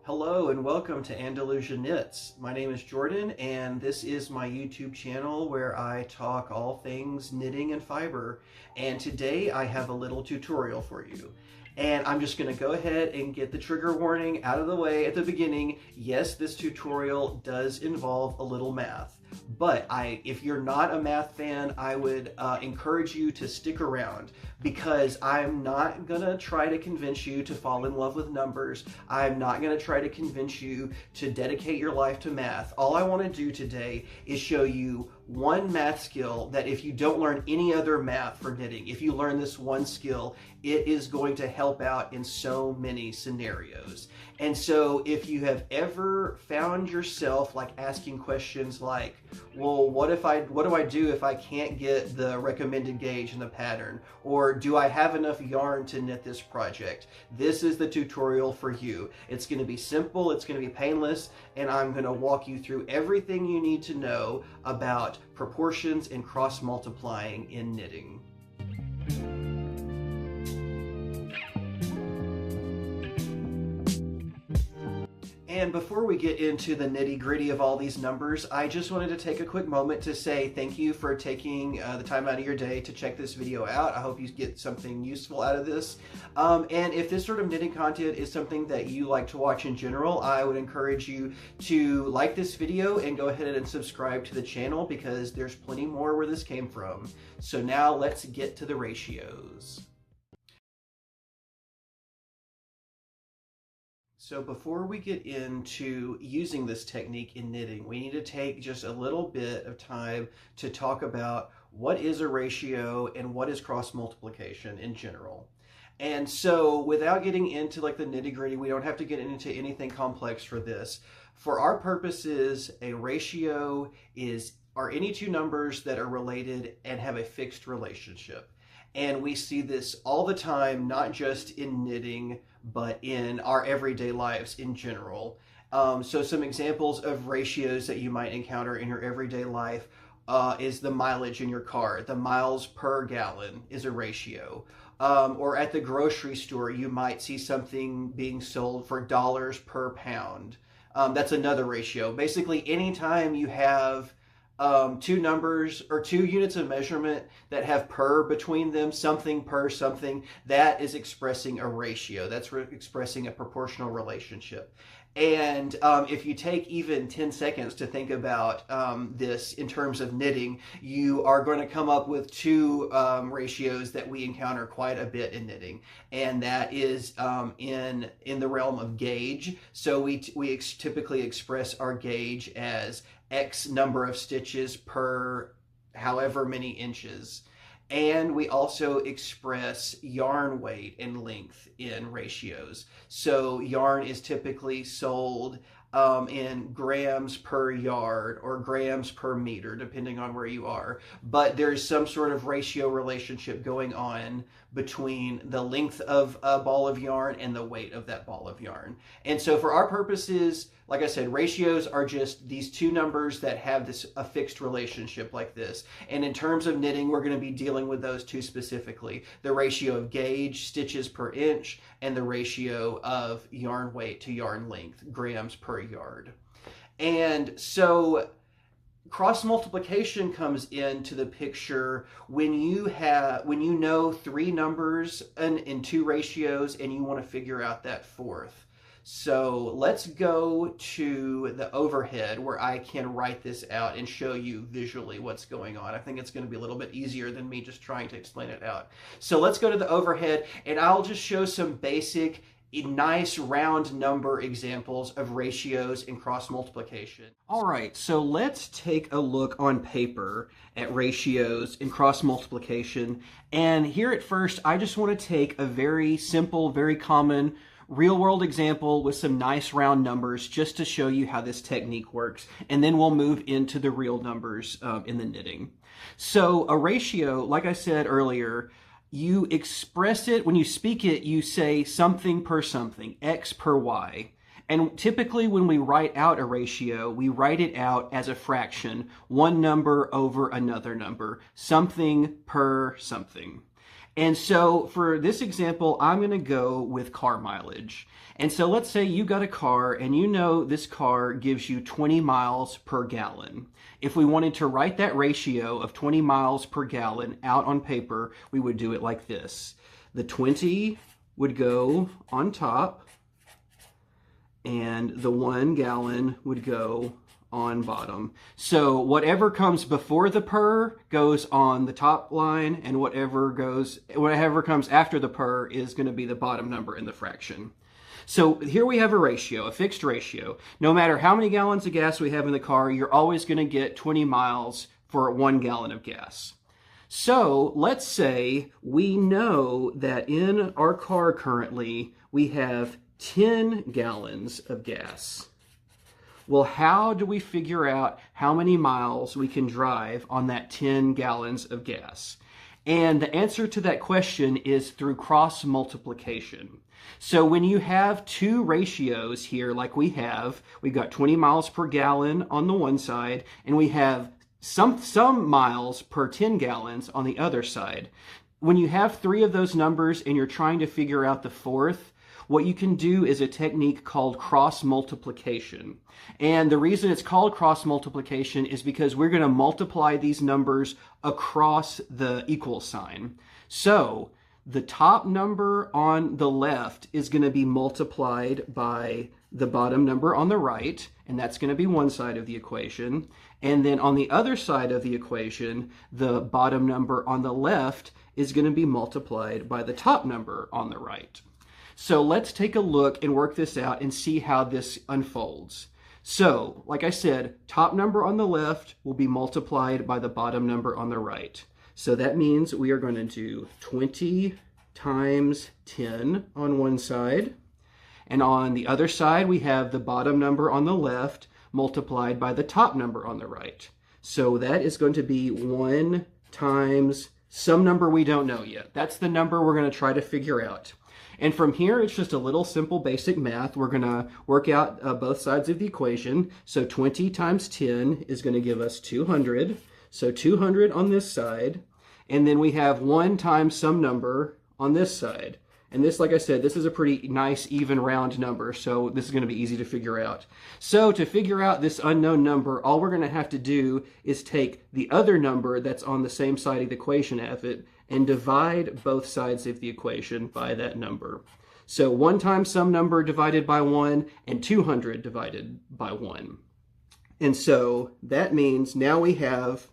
Hello and welcome to Andalusia Knits. My name is Jordan and this is my YouTube channel where I talk all things knitting and fiber. And today I have a little tutorial for you. And I'm just going to go ahead and get the trigger warning out of the way at the beginning. Yes, this tutorial does involve a little math. But if you're not a math fan, I would encourage you to stick around because I'm not going to try to convince you to fall in love with numbers. I'm not going to try to convince you to dedicate your life to math. All I want to do today is show you one math skill that if you don't learn any other math for knitting, if you learn this one skill, it is going to help out in so many scenarios. And so if you have ever found yourself like asking questions like, well, what do I do if I can't get the recommended gauge in the pattern? Or do I have enough yarn to knit this project? This is the tutorial for you. It's going to be simple, it's going to be painless, and I'm going to walk you through everything you need to know about proportions and cross multiplying in knitting. And before we get into the nitty-gritty of all these numbers, I just wanted to take a quick moment to say thank you for taking the time out of your day to check this video out. I hope you get something useful out of this. And if this sort of knitting content is something that you like to watch in general, I would encourage you to like this video and go ahead and subscribe to the channel because there's plenty more where this came from. So now let's get to the ratios. So before we get into using this technique in knitting, we need to take just a little bit of time to talk about what is a ratio and what is cross multiplication in general. And so without getting into like the nitty-gritty, we don't have to get into anything complex for this. For our purposes, a ratio are any two numbers that are related and have a fixed relationship. And we see this all the time, not just in knitting, but in our everyday lives in general. So some examples of ratios that you might encounter in your everyday life is the mileage in your car. The miles per gallon is a ratio. Or at the grocery store, you might see something being sold for dollars per pound. That's another ratio. Basically, anytime you have two numbers or two units of measurement that have per between them, something per something, that is expressing a ratio. That's expressing a proportional relationship. And if you take even 10 seconds to think about this in terms of knitting, you are going to come up with two ratios that we encounter quite a bit in knitting. And that is in the realm of gauge. So we typically express our gauge as X number of stitches per however many inches. And we also express yarn weight and length in ratios. So yarn is typically sold in grams per yard or grams per meter, depending on where you are. But there's some sort of ratio relationship going on between the length of a ball of yarn and the weight of that ball of yarn. And so for our purposes, like I said, ratios are just these two numbers that have a fixed relationship like this. And in terms of knitting, we're going to be dealing with those two specifically. The ratio of gauge, stitches per inch, and the ratio of yarn weight to yarn length, grams per yard. And so cross multiplication comes into the picture when you know three numbers in two ratios and you want to figure out that fourth. So let's go to the overhead where I can write this out and show you visually what's going on. I think it's going to be a little bit easier than me just trying to explain it out. So let's go to the overhead and I'll just show some basic nice round number examples of ratios and cross multiplication. All right, so let's take a look on paper at ratios and cross multiplication. And here at first, I just want to take a very simple, very common real world example with some nice round numbers just to show you how this technique works. And then we'll move into the real numbers in the knitting. So a ratio, like I said earlier, you express it, when you speak it, you say something per something, X per Y. And typically when we write out a ratio, we write it out as a fraction, one number over another number, something per something. And so for this example, I'm going to go with car mileage. And so let's say you got a car and you know this car gives you 20 miles per gallon. If we wanted to write that ratio of 20 miles per gallon out on paper, we would do it like this. The 20 would go on top and the 1 gallon would go on bottom. So whatever comes before the per goes on the top line, and whatever comes after the per is going to be the bottom number in the fraction. So here we have a ratio, a fixed ratio. No matter how many gallons of gas we have in the car, you're always going to get 20 miles for 1 gallon of gas. So let's say we know that in our car currently we have 10 gallons of gas. Well, how do we figure out how many miles we can drive on that 10 gallons of gas? And the answer to that question is through cross multiplication. So when you have two ratios here like we've got 20 miles per gallon on the one side, and we have some miles per 10 gallons on the other side. When you have three of those numbers and you're trying to figure out the fourth, what you can do is a technique called cross multiplication. And the reason it's called cross multiplication is because we're going to multiply these numbers across the equal sign. So the top number on the left is going to be multiplied by the bottom number on the right, and that's going to be one side of the equation. And then on the other side of the equation, the bottom number on the left is going to be multiplied by the top number on the right. So let's take a look and work this out and see how this unfolds. So, like I said, top number on the left will be multiplied by the bottom number on the right. So that means we are going to do 20 times 10 on one side. And on the other side, we have the bottom number on the left multiplied by the top number on the right. So that is going to be 1 times some number we don't know yet. That's the number we're going to try to figure out. And from here, it's just a little simple basic math. We're going to work out both sides of the equation. So 20 times 10 is going to give us 200. So 200 on this side. And then we have 1 times some number on this side. And this, like I said, this is a pretty nice even round number, so this is going to be easy to figure out. So to figure out this unknown number, all we're going to have to do is take the other number that's on the same side of the equation of it and divide both sides of the equation by that number. So 1 times some number divided by 1 and 200 divided by 1. And so that means now we have,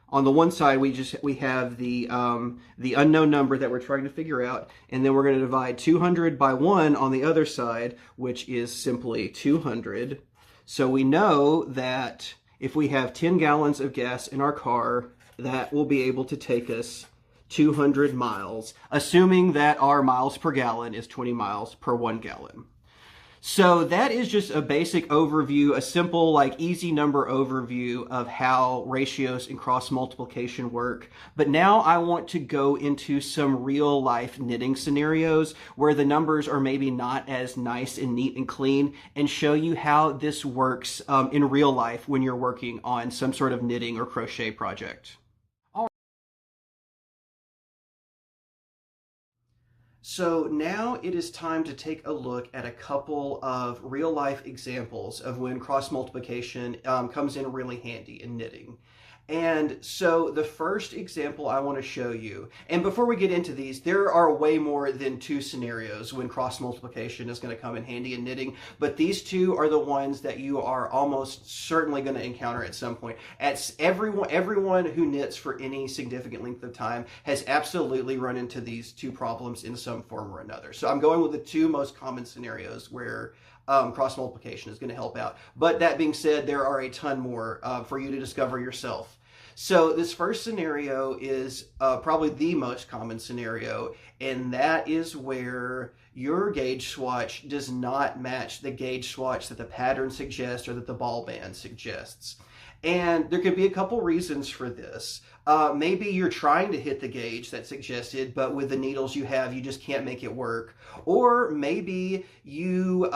on the one side, we have the unknown number that we're trying to figure out, and then we're going to divide 200 by 1 on the other side, which is simply 200. So we know that if we have 10 gallons of gas in our car, that will be able to take us 200 miles, assuming that our miles per gallon is 20 miles per 1 gallon. So that is just a basic overview, a simple, like easy number overview of how ratios and cross multiplication work. But now I want to go into some real life knitting scenarios where the numbers are maybe not as nice and neat and clean, and show you how this works in real life when you're working on some sort of knitting or crochet project. So now it is time to take a look at a couple of real life examples of when cross multiplication comes in really handy in knitting. And so the first example I want to show you, and before we get into these, there are way more than 2 scenarios when cross multiplication is going to come in handy in knitting, but these 2 are the ones that you are almost certainly going to encounter at some point. Everyone who knits for any significant length of time has absolutely run into these 2 problems in some form or another. So I'm going with the 2 most common scenarios where cross multiplication is going to help out. But that being said, there are a ton more for you to discover yourself. So this first scenario is probably the most common scenario, and that is where your gauge swatch does not match the gauge swatch that the pattern suggests or that the ball band suggests. And there could be a couple reasons for this. Maybe you're trying to hit the gauge that's suggested, but with the needles you have, you just can't make it work. Or maybe you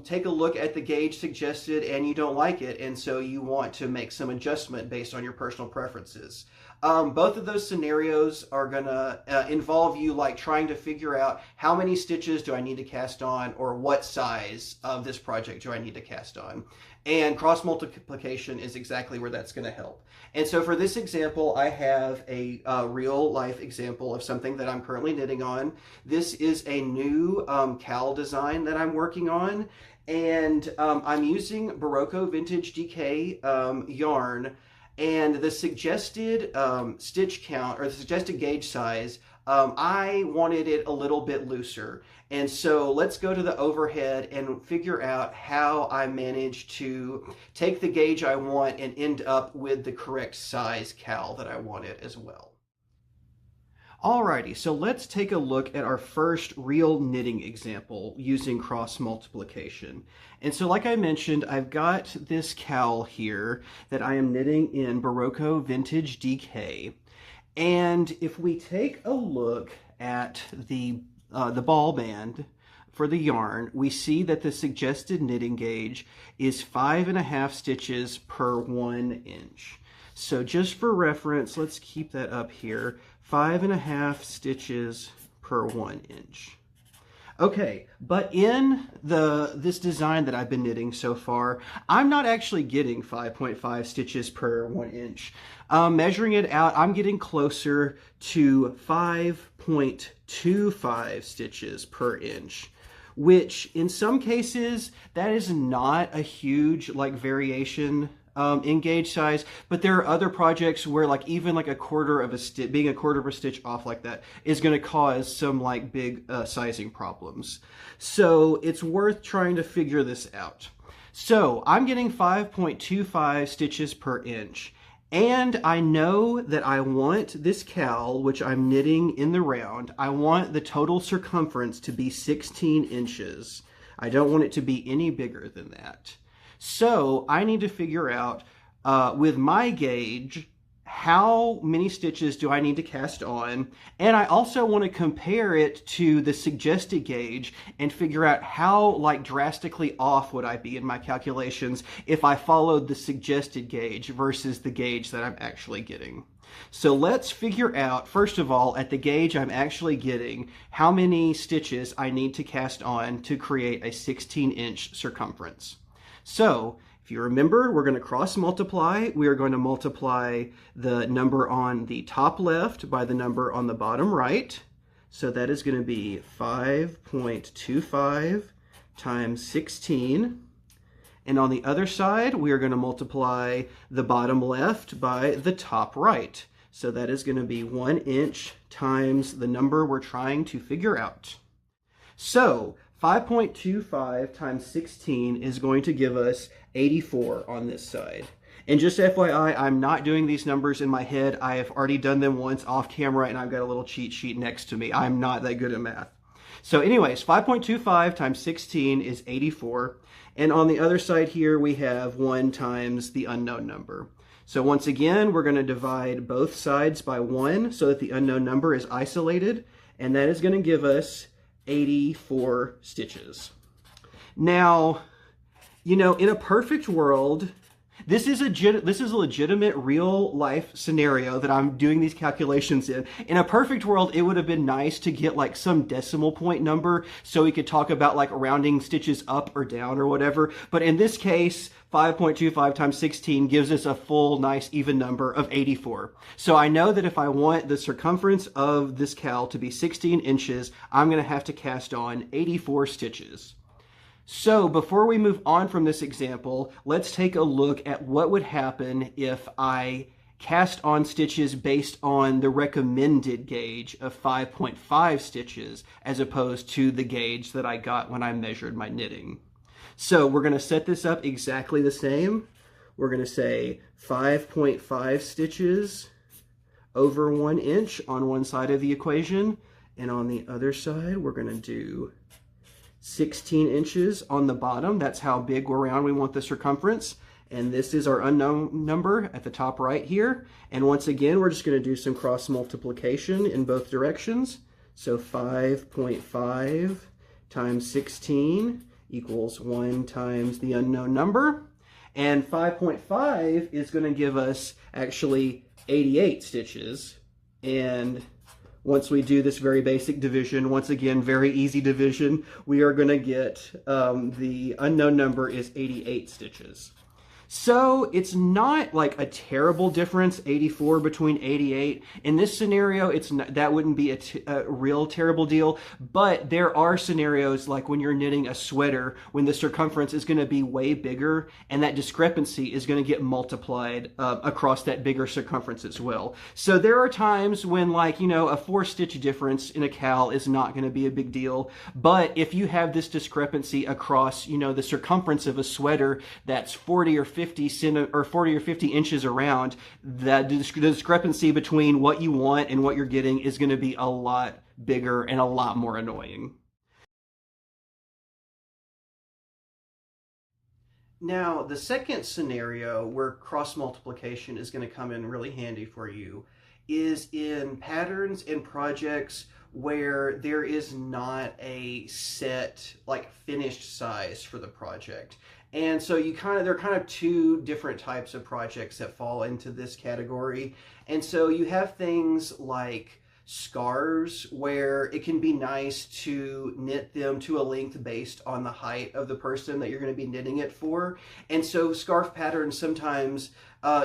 take a look at the gauge suggested and you don't like it, and so you want to make some adjustment based on your personal preferences. Both of those scenarios are going to involve you like trying to figure out how many stitches do I need to cast on, or what size of this project do I need to cast on. And cross multiplication is exactly where that's going to help. And so for this example, I have a real life example of something that I'm currently knitting on. This is a new cowl design that I'm working on. And I'm using Barocco Vintage DK yarn. And the suggested stitch count, or the suggested gauge size, I wanted it a little bit looser. And so let's go to the overhead and figure out how I managed to take the gauge I want and end up with the correct size cowl that I wanted as well. Alrighty, so let's take a look at our first real knitting example using cross multiplication. And so like I mentioned, I've got this cowl here that I am knitting in Barocco Vintage DK. And if we take a look at the ball band for the yarn, we see that the suggested knitting gauge is 5.5 stitches per 1 inch. So just for reference, let's keep that up here. 5.5 stitches per 1 inch. Okay, but in this design that I've been knitting so far, I'm not actually getting 5.5 stitches per 1 inch. Measuring it out, I'm getting closer to 5.25 stitches per inch, which in some cases, that is not a huge variation in gauge size, but there are other projects where even being a quarter of a stitch off like that is going to cause some big sizing problems. So it's worth trying to figure this out. So I'm getting 5.25 stitches per inch, and I know that I want this cowl, which I'm knitting in the round, I want the total circumference to be 16 inches. I don't want it to be any bigger than that. So I need to figure out with my gauge, how many stitches do I need to cast on? And I also want to compare it to the suggested gauge and figure out how drastically off would I be in my calculations if I followed the suggested gauge versus the gauge that I'm actually getting. So let's figure out, first of all, at the gauge I'm actually getting, how many stitches I need to cast on to create a 16-inch circumference. So, if you remember, we're going to cross multiply. We are going to multiply the number on the top left by the number on the bottom right. So that is going to be 5.25 times 16. And on the other side, we are going to multiply the bottom left by the top right. So that is going to be 1 inch times the number we're trying to figure out. So 5.25 times 16 is going to give us 84 on this side. And just FYI, I'm not doing these numbers in my head. I have already done them once off camera, and I've got a little cheat sheet next to me. I'm not that good at math. So anyways, 5.25 times 16 is 84. And on the other side here, we have 1 times the unknown number. So once again, we're going to divide both sides by 1 so that the unknown number is isolated. And that is going to give us 84 stitches. Now, you know, in a perfect world, this is a legitimate real life scenario that I'm doing these calculations in. In a perfect world, it would have been nice to get some decimal point number so we could talk about rounding stitches up or down or whatever. But in this case, 5.25 times 16 gives us a full, nice, even number of 84. So I know that if I want the circumference of this cowl to be 16 inches, I'm going to have to cast on 84 stitches. So before we move on from this example, let's take a look at what would happen if I cast on stitches based on the recommended gauge of 5.5 stitches as opposed to the gauge that I got when I measured my knitting. So we're going to set this up exactly the same. We're going to say 5.5 stitches over 1 inch on one side of the equation, and on the other side we're going to do 16 inches on the bottom. That's how big or round we want the circumference. And this is our unknown number at the top right here. And once again, we're just going to do some cross multiplication in both directions. So 5.5 times 16 equals 1 times the unknown number. And 5.5 is going to give us actually 88 stitches. And once we do this very basic division, once again, very easy division, we are going to get the unknown number is 88 stitches. So it's not like a terrible difference, 84 between 88. In this scenario, that wouldn't be a real terrible deal, but there are scenarios like when you're knitting a sweater, when the circumference is going to be way bigger, and that discrepancy is going to get multiplied across that bigger circumference as well. So there are times when, like, you know, a 4-stitch difference in a cowl is not going to be a big deal, but if you have this discrepancy across, you know, the circumference of a sweater that's 40 or 50 inches around, the discrepancy between what you want and what you're getting is going to be a lot bigger and a lot more annoying. Now, the second scenario where cross multiplication is going to come in really handy for you is in patterns and projects where there is not a set, like, finished size for the project. And so there are kind of two different types of projects that fall into this category. And so you have things like scarves, where it can be nice to knit them to a length based on the height of the person that you're going to be knitting it for. And so scarf patterns, sometimes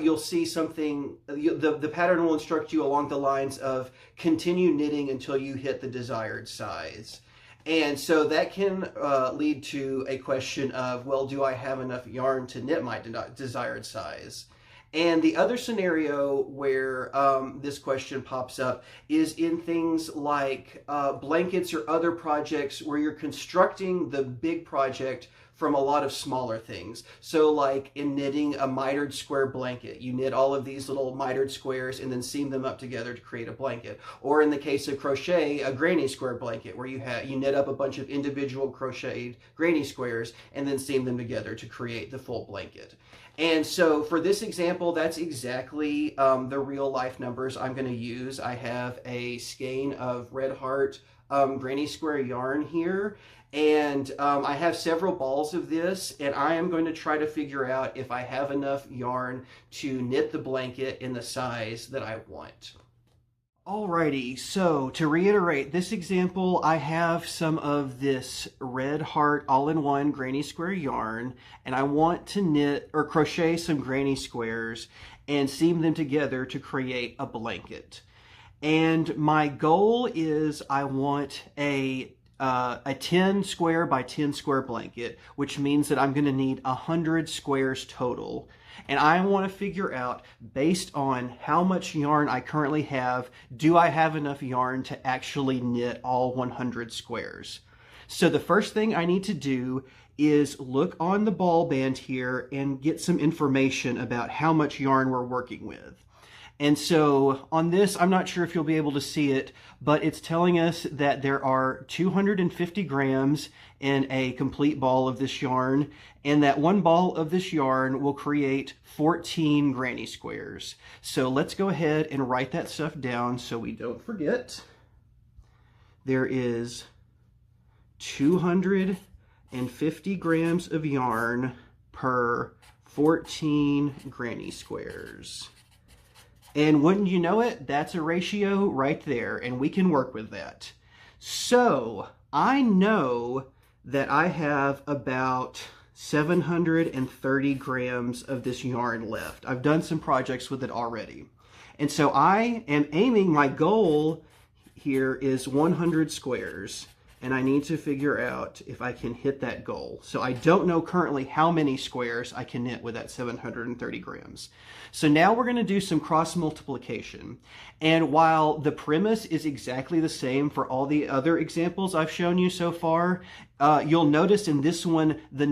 you'll see something, the pattern will instruct you along the lines of continue knitting until you hit the desired size. And so that can lead to a question of, well, do I have enough yarn to knit my desired size? And the other scenario where this question pops up is in things like blankets or other projects where you're constructing the big project from a lot of smaller things. So like in knitting a mitered square blanket, you knit all of these little mitered squares and then seam them up together to create a blanket. Or in the case of crochet, a granny square blanket, where you knit up a bunch of individual crocheted granny squares and then seam them together to create the full blanket. And so for this example, that's exactly the real life numbers I'm going to use. I have a skein of Red Heart granny square yarn here, and I have several balls of this, and I am going to try to figure out if I have enough yarn to knit the blanket in the size that I want. Alrighty, so to reiterate this example, I have some of this Red Heart all-in-one granny square yarn, and I want to knit or crochet some granny squares and seam them together to create a blanket. And my goal is I want a 10 square by 10 square blanket, which means that I'm going to need 100 squares total. And I want to figure out, based on how much yarn I currently have, do I have enough yarn to actually knit all 100 squares? So the first thing I need to do is look on the ball band here and get some information about how much yarn we're working with. And so on this, I'm not sure if you'll be able to see it, but it's telling us that there are 250 grams in a complete ball of this yarn, and that one ball of this yarn will create 14 granny squares. So let's go ahead and write that stuff down so we don't forget. There is 250 grams of yarn per 14 granny squares. And wouldn't you know it, that's a ratio right there, and we can work with that. So I know that I have about 730 grams of this yarn left. I've done some projects with it already. And so I am aiming, my goal here is 100 squares, and I need to figure out if I can hit that goal. So I don't know currently how many squares I can knit with that 730 grams. So now we're going to do some cross multiplication. And while the premise is exactly the same for all the other examples I've shown you so far, you'll notice in this one, the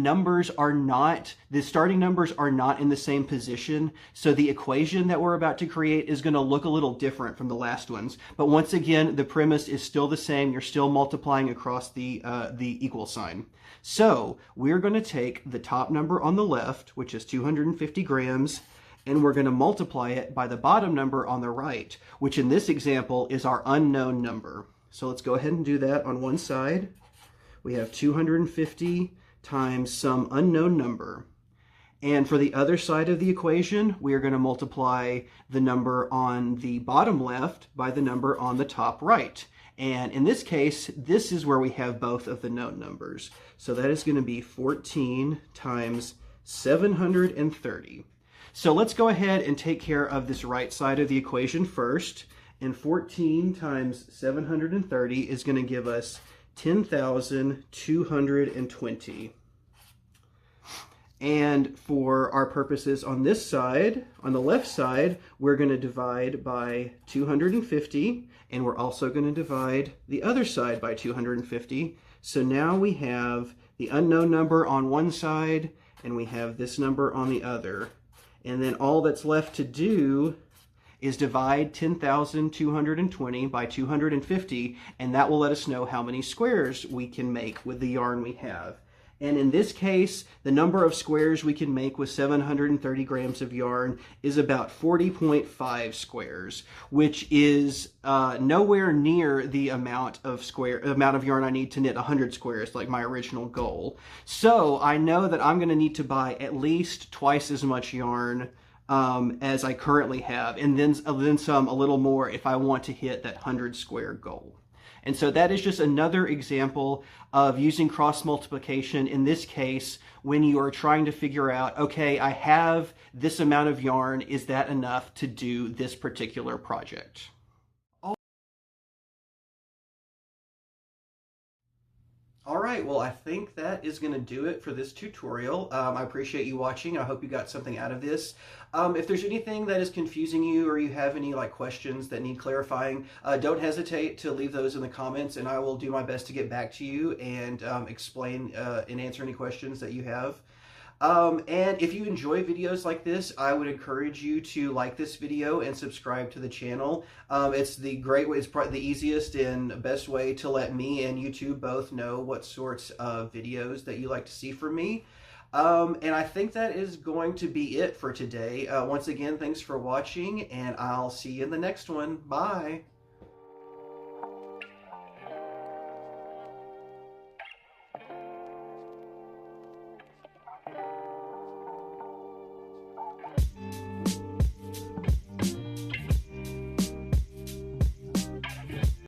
starting numbers are not in the same position. So the equation that we're about to create is going to look a little different from the last ones. But once again, the premise is still the same. You're still multiplying across the equal sign. So we're going to take the top number on the left, which is 250 grams, and we're going to multiply it by the bottom number on the right, which in this example is our unknown number. So let's go ahead and do that on one side. We have 250 times some unknown number. And for the other side of the equation, we are going to multiply the number on the bottom left by the number on the top right. And in this case, this is where we have both of the known numbers. So that is going to be 14 times 730. So let's go ahead and take care of this right side of the equation first. And 14 times 730 is going to give us 10,220. And for our purposes on this side, on the left side, we're going to divide by 250, and we're also going to divide the other side by 250. So now we have the unknown number on one side, and we have this number on the other. And then all that's left to do is divide 10,220 by 250, and that will let us know how many squares we can make with the yarn we have. And in this case, the number of squares we can make with 730 grams of yarn is about 40.5 squares, which is nowhere near the amount of yarn I need to knit 100 squares, like my original goal. So I know that I'm going to need to buy at least twice as much yarn as I currently have, and then some a little more if I want to hit that 100 square goal. And so that is just another example of using cross multiplication, in this case, when you are trying to figure out, okay, I have this amount of yarn, is that enough to do this particular project? All right, well, I think that is going to do it for this tutorial. I appreciate you watching. I hope you got something out of this. If there's anything that is confusing you, or you have any questions that need clarifying, don't hesitate to leave those in the comments, and I will do my best to get back to you and explain and answer any questions that you have. And if you enjoy videos like this, I would encourage you to like this video and subscribe to the channel. It's the great way, it's probably the easiest and best way to let me and YouTube both know what sorts of videos that you like to see from me. And I think that is going to be it for today. Once again, thanks for watching, and I'll see you in the next one. Bye!